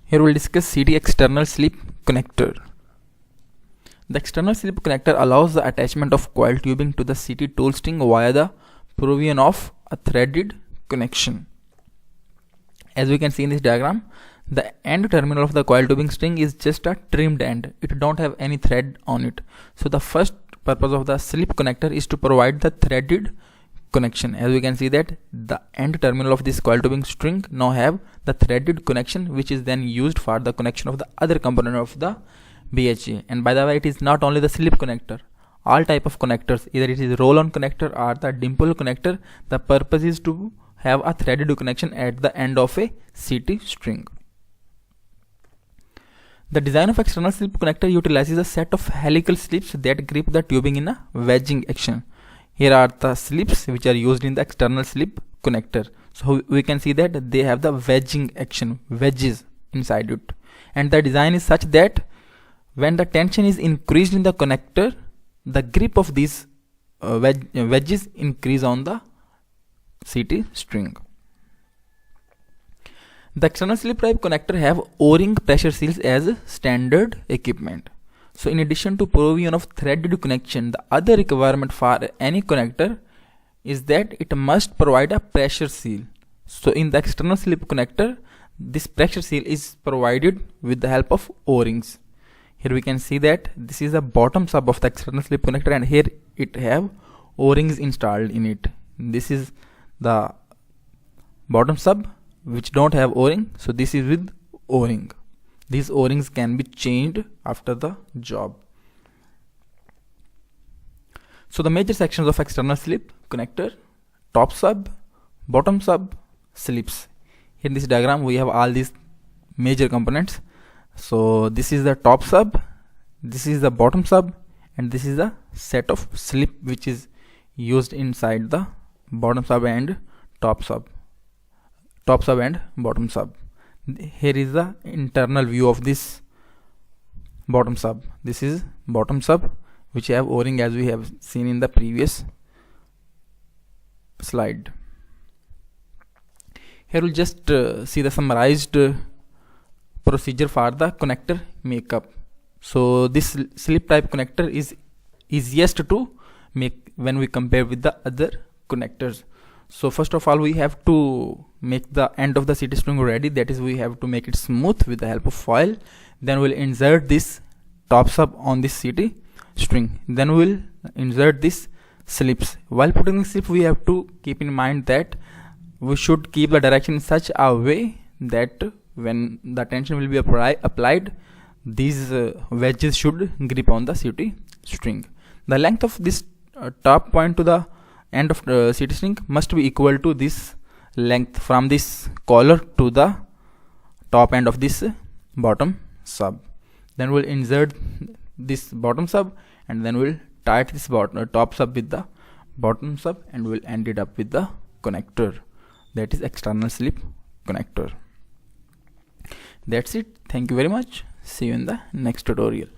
Here we'll discuss CT external slip connector. The external slip connector allows the attachment of coiled tubing to the CT tool string via the provision of a threaded connection. As we can see in this diagram, the end terminal of the coiled tubing string is just a trimmed end. It don't have any thread on it. So the first purpose of the slip connector is to provide the threaded connection. As we can see that the end terminal of this coiled tubing string now have the threaded connection, which is then used for the connection of the other component of the BHA. And by the way, it is not only the slip connector. All type of connectors, either it is roll-on connector or the dimple connector, the purpose is to have a threaded connection at the end of a CT string. The design of external slip connector utilizes a set of helical slips that grip the tubing in a wedging action. Here are the slips which are used in the external slip connector. So we can see that they have the wedging action, wedges inside it. And the design is such that when the tension is increased in the connector, the grip of these wedges increase on the CT string. The external slip type connector have O-ring pressure seals as standard equipment. So in addition to provision of threaded connection, the other requirement for any connector is that it must provide a pressure seal. So in the external slip connector, this pressure seal is provided with the help of O-rings. Here we can see that this is the bottom sub of the external slip connector, and here it have O-rings installed in it. This is the bottom sub which don't have O-ring, so this is with O-ring. These O-rings can be changed after the job. So the major sections of external slip connector: top sub, bottom sub, slips. In this diagram we have all these major components. So this is the top sub, this is the bottom sub, and this is the set of slip which is used inside the bottom sub and top sub and bottom sub. Here is the internal view of this bottom sub. This is bottom sub which have O-ring, as we have seen in the previous slide. Here we'll just see the summarized procedure for the connector makeup. So this slip type connector is easiest to make when we compare with the other connectors. So first of all, we have to make the end of the CT string ready. That is, we have to make it smooth with the help of foil. Then we'll insert this top sub on this CT string. Then we'll insert this slips. While putting the slip, we have to keep in mind that we should keep the direction in such a way that when the tension will be applied, these wedges should grip on the CT string. The length of this top point to the end of the CT string must be equal to this length from this collar to the top end of this bottom sub. Then we'll insert this bottom sub, and then we'll tie this top sub with the bottom sub, and we'll end it up with the connector, that is external slip connector. That's it. Thank you very much. See you in the next tutorial.